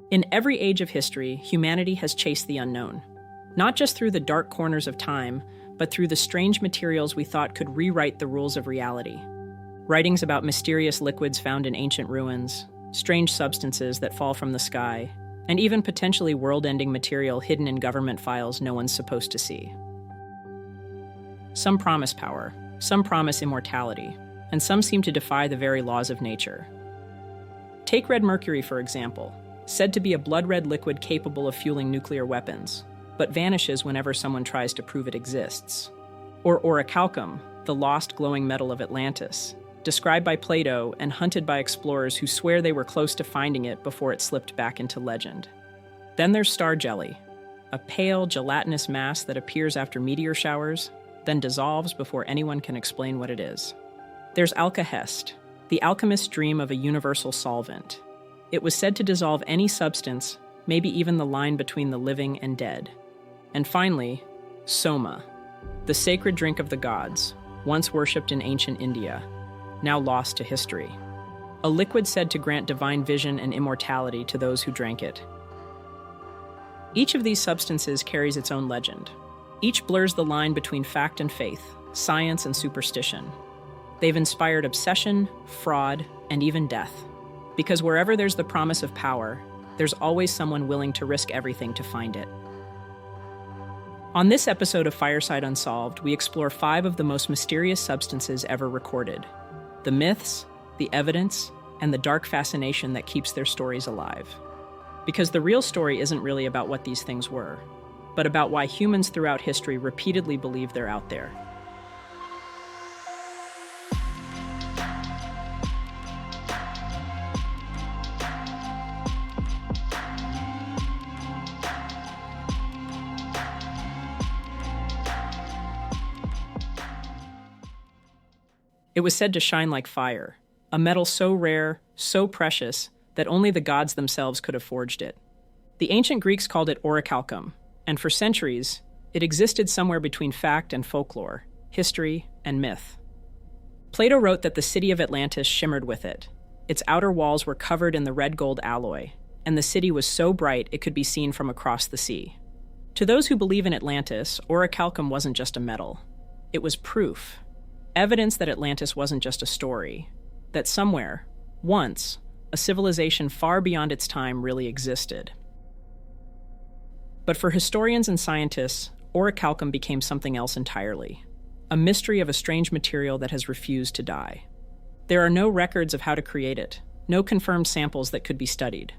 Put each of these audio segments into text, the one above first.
In every age of history, humanity has chased the unknown. Not just through the dark corners of time, but through the strange materials we thought could rewrite the rules of reality. Writings about mysterious liquids found in ancient ruins, strange substances that fall from the sky, and even potentially world-ending material hidden in government files no one's supposed to see. Some promise power, some promise immortality, and some seem to defy the very laws of nature. Take red mercury, for example, said to be a blood-red liquid capable of fueling nuclear weapons, but vanishes whenever someone tries to prove it exists. Or Orichalcum, the lost glowing metal of Atlantis, described by Plato and hunted by explorers who swear they were close to finding it before it slipped back into legend. Then there's star jelly, a pale, gelatinous mass that appears after meteor showers, then dissolves before anyone can explain what it is. There's Alkahest, the alchemist's dream of a universal solvent. It was said to dissolve any substance, maybe even the line between the living and dead. And finally, Soma, the sacred drink of the gods, once worshipped in ancient India, now lost to history. A liquid said to grant divine vision and immortality to those who drank it. Each of these substances carries its own legend. Each blurs the line between fact and faith, science and superstition. They've inspired obsession, fraud, and even death. Because wherever there's the promise of power, there's always someone willing to risk everything to find it. On this episode of Fireside Unsolved, we explore 5 of the most mysterious substances ever recorded. The myths, the evidence, and the dark fascination that keeps their stories alive. Because the real story isn't really about what these things were, but about why humans throughout history repeatedly believe they're out there. It was said to shine like fire, a metal so rare, so precious, that only the gods themselves could have forged it. The ancient Greeks called it Orichalcum, and for centuries, it existed somewhere between fact and folklore, history and myth. Plato wrote that the city of Atlantis shimmered with it. Its outer walls were covered in the red gold alloy, and the city was so bright it could be seen from across the sea. To those who believe in Atlantis, Orichalcum wasn't just a metal. It was proof. Evidence that Atlantis wasn't just a story, that somewhere, once, a civilization far beyond its time really existed. But for historians and scientists, Orichalcum became something else entirely, a mystery of a strange material that has refused to die. There are no records of how to create it, no confirmed samples that could be studied.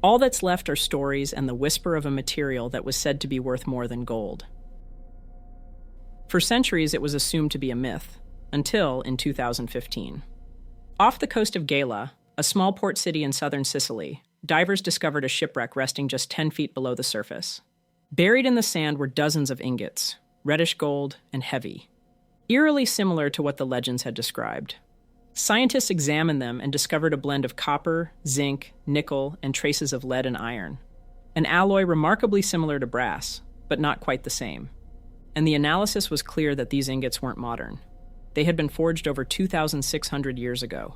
All that's left are stories and the whisper of a material that was said to be worth more than gold. For centuries, it was assumed to be a myth, until in 2015. Off the coast of Gela, a small port city in southern Sicily, divers discovered a shipwreck resting just 10 feet below the surface. Buried in the sand were dozens of ingots, reddish gold and heavy, eerily similar to what the legends had described. Scientists examined them and discovered a blend of copper, zinc, nickel, and traces of lead and iron, an alloy remarkably similar to brass, but not quite the same. And the analysis was clear that these ingots weren't modern. They had been forged over 2,600 years ago.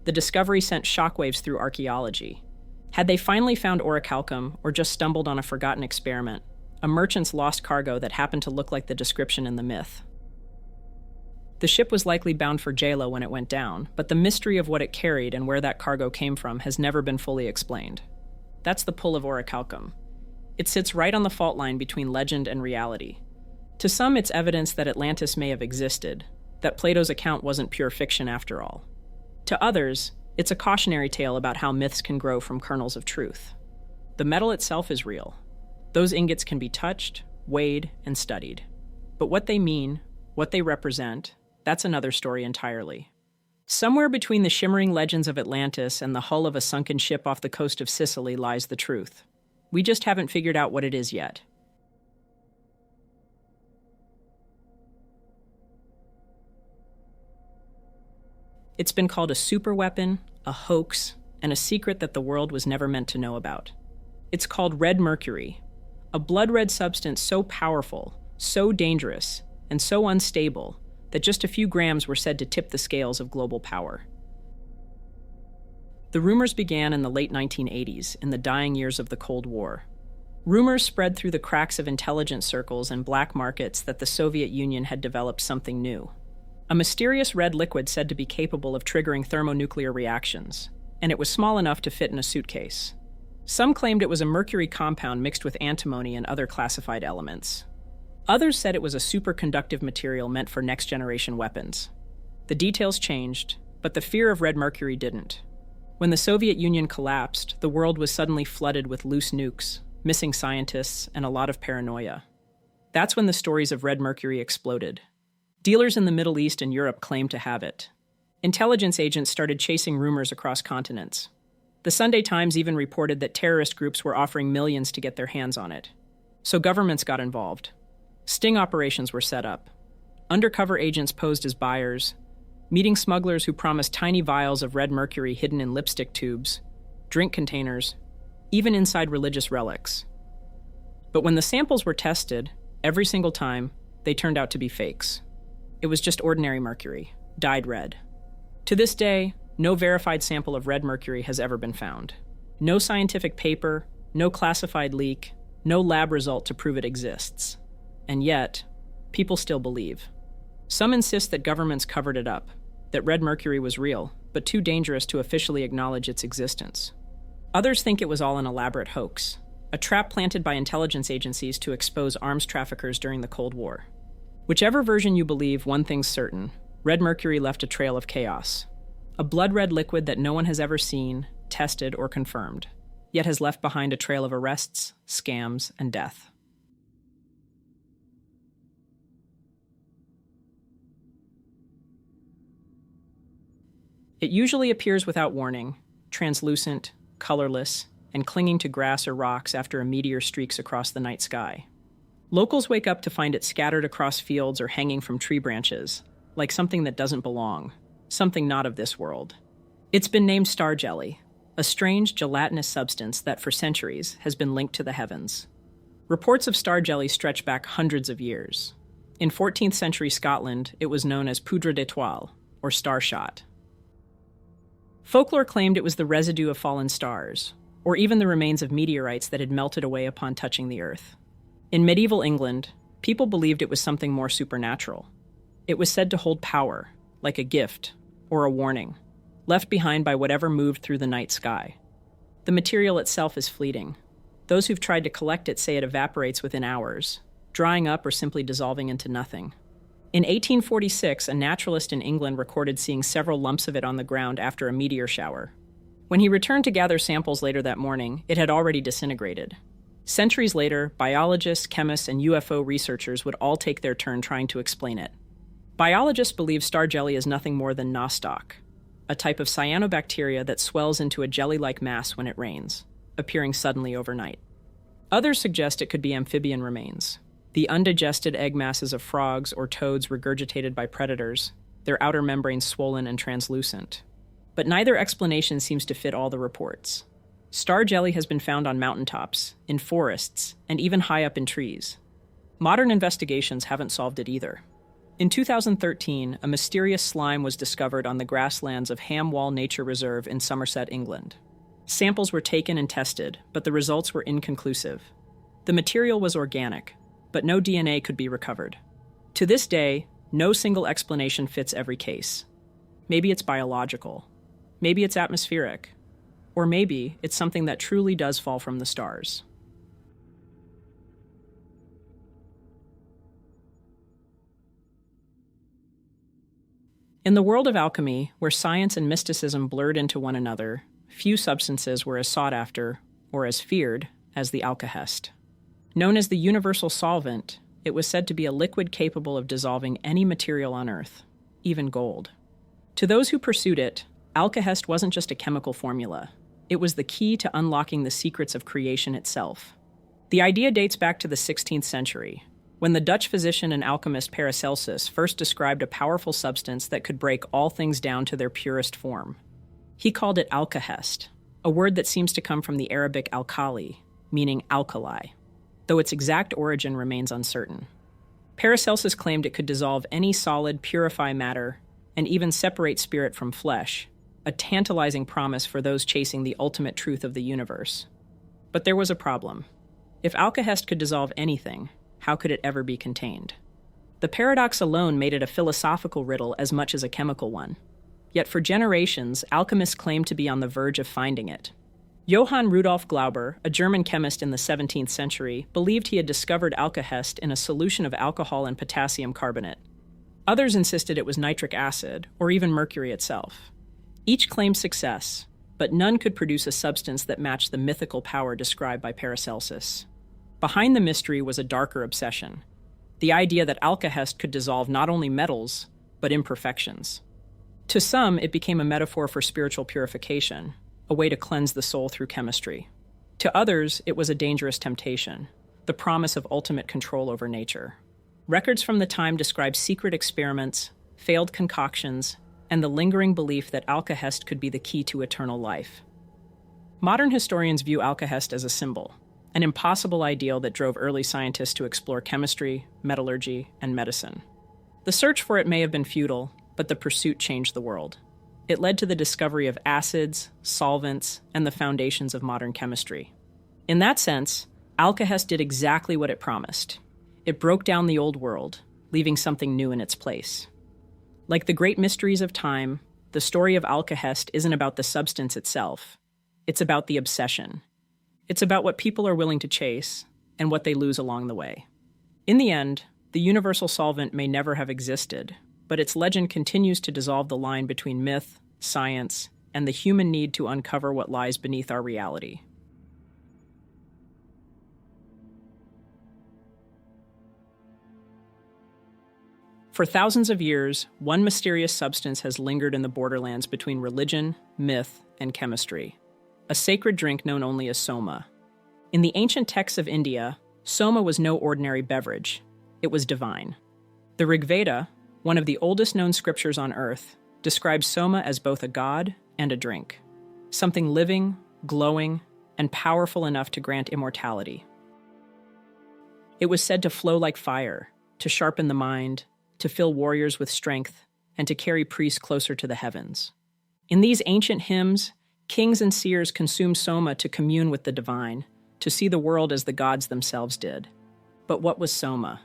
The discovery sent shockwaves through archaeology. Had they finally found Orichalcum, or just stumbled on a forgotten experiment, a merchant's lost cargo that happened to look like the description in the myth? The ship was likely bound for Gela when it went down, but the mystery of what it carried and where that cargo came from has never been fully explained. That's the pull of Orichalcum. It sits right on the fault line between legend and reality. To some, it's evidence that Atlantis may have existed, that Plato's account wasn't pure fiction after all. To others, it's a cautionary tale about how myths can grow from kernels of truth. The metal itself is real. Those ingots can be touched, weighed, and studied. But what they mean, what they represent, that's another story entirely. Somewhere between the shimmering legends of Atlantis and the hull of a sunken ship off the coast of Sicily lies the truth. We just haven't figured out what it is yet. It's been called a superweapon, a hoax, and a secret that the world was never meant to know about. It's called red mercury, a blood-red substance so powerful, so dangerous, and so unstable that just a few grams were said to tip the scales of global power. The rumors began in the late 1980s, in the dying years of the Cold War. Rumors spread through the cracks of intelligence circles and black markets that the Soviet Union had developed something new. A mysterious red liquid said to be capable of triggering thermonuclear reactions, and it was small enough to fit in a suitcase. Some claimed it was a mercury compound mixed with antimony and other classified elements. Others said it was a superconductive material meant for next-generation weapons. The details changed, but the fear of red mercury didn't. When the Soviet Union collapsed, the world was suddenly flooded with loose nukes, missing scientists, and a lot of paranoia. That's when the stories of red mercury exploded. Dealers in the Middle East and Europe claimed to have it. Intelligence agents started chasing rumors across continents. The Sunday Times even reported that terrorist groups were offering millions to get their hands on it. So governments got involved. Sting operations were set up. Undercover agents posed as buyers, meeting smugglers who promised tiny vials of red mercury hidden in lipstick tubes, drink containers, even inside religious relics. But when the samples were tested, every single time, they turned out to be fakes. It was just ordinary mercury, dyed red. To this day, no verified sample of red mercury has ever been found. No scientific paper, no classified leak, no lab result to prove it exists. And yet, people still believe. Some insist that governments covered it up, that red mercury was real, but too dangerous to officially acknowledge its existence. Others think it was all an elaborate hoax, a trap planted by intelligence agencies to expose arms traffickers during the Cold War. Whichever version you believe, one thing's certain: red mercury left a trail of chaos. A blood-red liquid that no one has ever seen, tested, or confirmed, yet has left behind a trail of arrests, scams, and death. It usually appears without warning, translucent, colorless, and clinging to grass or rocks after a meteor streaks across the night sky. Locals wake up to find it scattered across fields or hanging from tree branches, like something that doesn't belong, something not of this world. It's been named star jelly, a strange gelatinous substance that for centuries has been linked to the heavens. Reports of star jelly stretch back hundreds of years. In 14th century Scotland, it was known as poudre d'étoile, or star shot. Folklore claimed it was the residue of fallen stars, or even the remains of meteorites that had melted away upon touching the Earth. In medieval England, people believed it was something more supernatural. It was said to hold power, like a gift or a warning, left behind by whatever moved through the night sky. The material itself is fleeting. Those who've tried to collect it say it evaporates within hours, drying up or simply dissolving into nothing. In 1846, a naturalist in England recorded seeing several lumps of it on the ground after a meteor shower. When he returned to gather samples later that morning, it had already disintegrated. Centuries later, biologists, chemists, and UFO researchers would all take their turn trying to explain it. Biologists believe star jelly is nothing more than nostoc, a type of cyanobacteria that swells into a jelly-like mass when it rains, appearing suddenly overnight. Others suggest it could be amphibian remains, the undigested egg masses of frogs or toads regurgitated by predators, their outer membranes swollen and translucent. But neither explanation seems to fit all the reports. Star jelly has been found on mountaintops, in forests, and even high up in trees. Modern investigations haven't solved it either. In 2013, a mysterious slime was discovered on the grasslands of Ham Wall Nature Reserve in Somerset, England. Samples were taken and tested, but the results were inconclusive. The material was organic, but no DNA could be recovered. To this day, no single explanation fits every case. Maybe it's biological. Maybe it's atmospheric. Or maybe it's something that truly does fall from the stars. In the world of alchemy, where science and mysticism blurred into one another, few substances were as sought after, or as feared, as the Alkahest. Known as the universal solvent, it was said to be a liquid capable of dissolving any material on Earth, even gold. To those who pursued it, Alkahest wasn't just a chemical formula. It was the key to unlocking the secrets of creation itself. The idea dates back to the 16th century, when the Dutch physician and alchemist Paracelsus first described a powerful substance that could break all things down to their purest form. He called it Alkahest, a word that seems to come from the Arabic alkali, meaning alkali, though its exact origin remains uncertain. Paracelsus claimed it could dissolve any solid, purify matter, and even separate spirit from flesh, a tantalizing promise for those chasing the ultimate truth of the universe. But there was a problem. If Alkahest could dissolve anything, how could it ever be contained? The paradox alone made it a philosophical riddle as much as a chemical one. Yet for generations, alchemists claimed to be on the verge of finding it. Johann Rudolf Glauber, a German chemist in the 17th century, believed he had discovered Alkahest in a solution of alcohol and potassium carbonate. Others insisted it was nitric acid, or even mercury itself. Each claimed success, but none could produce a substance that matched the mythical power described by Paracelsus. Behind the mystery was a darker obsession, the idea that Alkahest could dissolve not only metals, but imperfections. To some, it became a metaphor for spiritual purification, a way to cleanse the soul through chemistry. To others, it was a dangerous temptation, the promise of ultimate control over nature. Records from the time describe secret experiments, failed concoctions, and the lingering belief that Alkahest could be the key to eternal life. Modern historians view Alkahest as a symbol, an impossible ideal that drove early scientists to explore chemistry, metallurgy, and medicine. The search for it may have been futile, but the pursuit changed the world. It led to the discovery of acids, solvents, and the foundations of modern chemistry. In that sense, Alkahest did exactly what it promised. It broke down the old world, leaving something new in its place. Like the great mysteries of time, the story of Alkahest isn't about the substance itself. It's about the obsession. It's about what people are willing to chase and what they lose along the way. In the end, the universal solvent may never have existed, but its legend continues to dissolve the line between myth, science, and the human need to uncover what lies beneath our reality. For thousands of years, one mysterious substance has lingered in the borderlands between religion, myth, and chemistry. A sacred drink known only as Soma. In the ancient texts of India, Soma was no ordinary beverage. It was divine. The Rig Veda, one of the oldest known scriptures on Earth, describes Soma as both a god and a drink. Something living, glowing, and powerful enough to grant immortality. It was said to flow like fire, to sharpen the mind, to fill warriors with strength, and to carry priests closer to the heavens. In these ancient hymns, kings and seers consumed Soma to commune with the divine, to see the world as the gods themselves did. But what was Soma?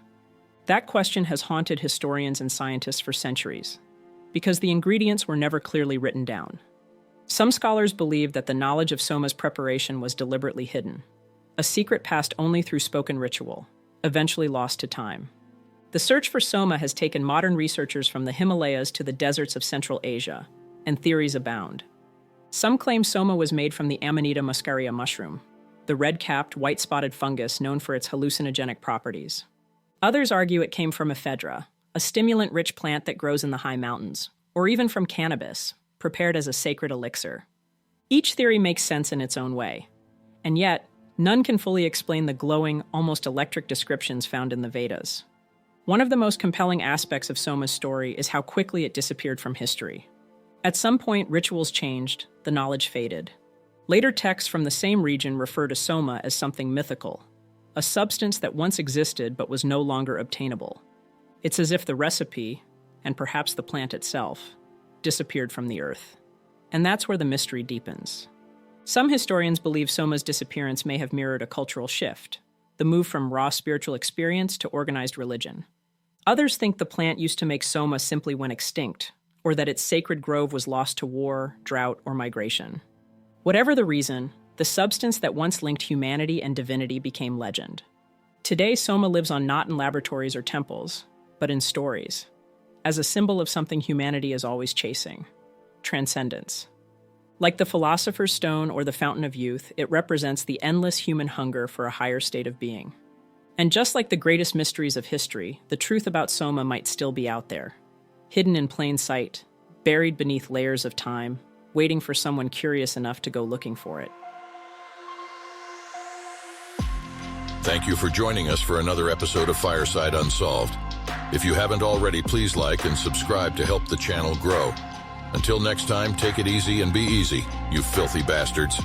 That question has haunted historians and scientists for centuries, because the ingredients were never clearly written down. Some scholars believe that the knowledge of Soma's preparation was deliberately hidden, a secret passed only through spoken ritual, eventually lost to time. The search for Soma has taken modern researchers from the Himalayas to the deserts of Central Asia, and theories abound. Some claim Soma was made from the Amanita muscaria mushroom, the red-capped, white-spotted fungus known for its hallucinogenic properties. Others argue it came from ephedra, a stimulant-rich plant that grows in the high mountains, or even from cannabis, prepared as a sacred elixir. Each theory makes sense in its own way, and yet, none can fully explain the glowing, almost electric descriptions found in the Vedas. One of the most compelling aspects of Soma's story is how quickly it disappeared from history. At some point, rituals changed, the knowledge faded. Later texts from the same region refer to Soma as something mythical, a substance that once existed but was no longer obtainable. It's as if the recipe, and perhaps the plant itself, disappeared from the earth. And that's where the mystery deepens. Some historians believe Soma's disappearance may have mirrored a cultural shift, the move from raw spiritual experience to organized religion. Others think the plant used to make Soma simply went extinct, or that its sacred grove was lost to war, drought, or migration. Whatever the reason, the substance that once linked humanity and divinity became legend. Today, Soma lives on not in laboratories or temples, but in stories, as a symbol of something humanity is always chasing: transcendence. Like the Philosopher's Stone or the Fountain of Youth, it represents the endless human hunger for a higher state of being. And just like the greatest mysteries of history, the truth about Soma might still be out there, hidden in plain sight, buried beneath layers of time, waiting for someone curious enough to go looking for it. Thank you for joining us for another episode of Fireside Unsolved. If you haven't already, please like and subscribe to help the channel grow. Until next time, take it easy and be easy, you filthy bastards.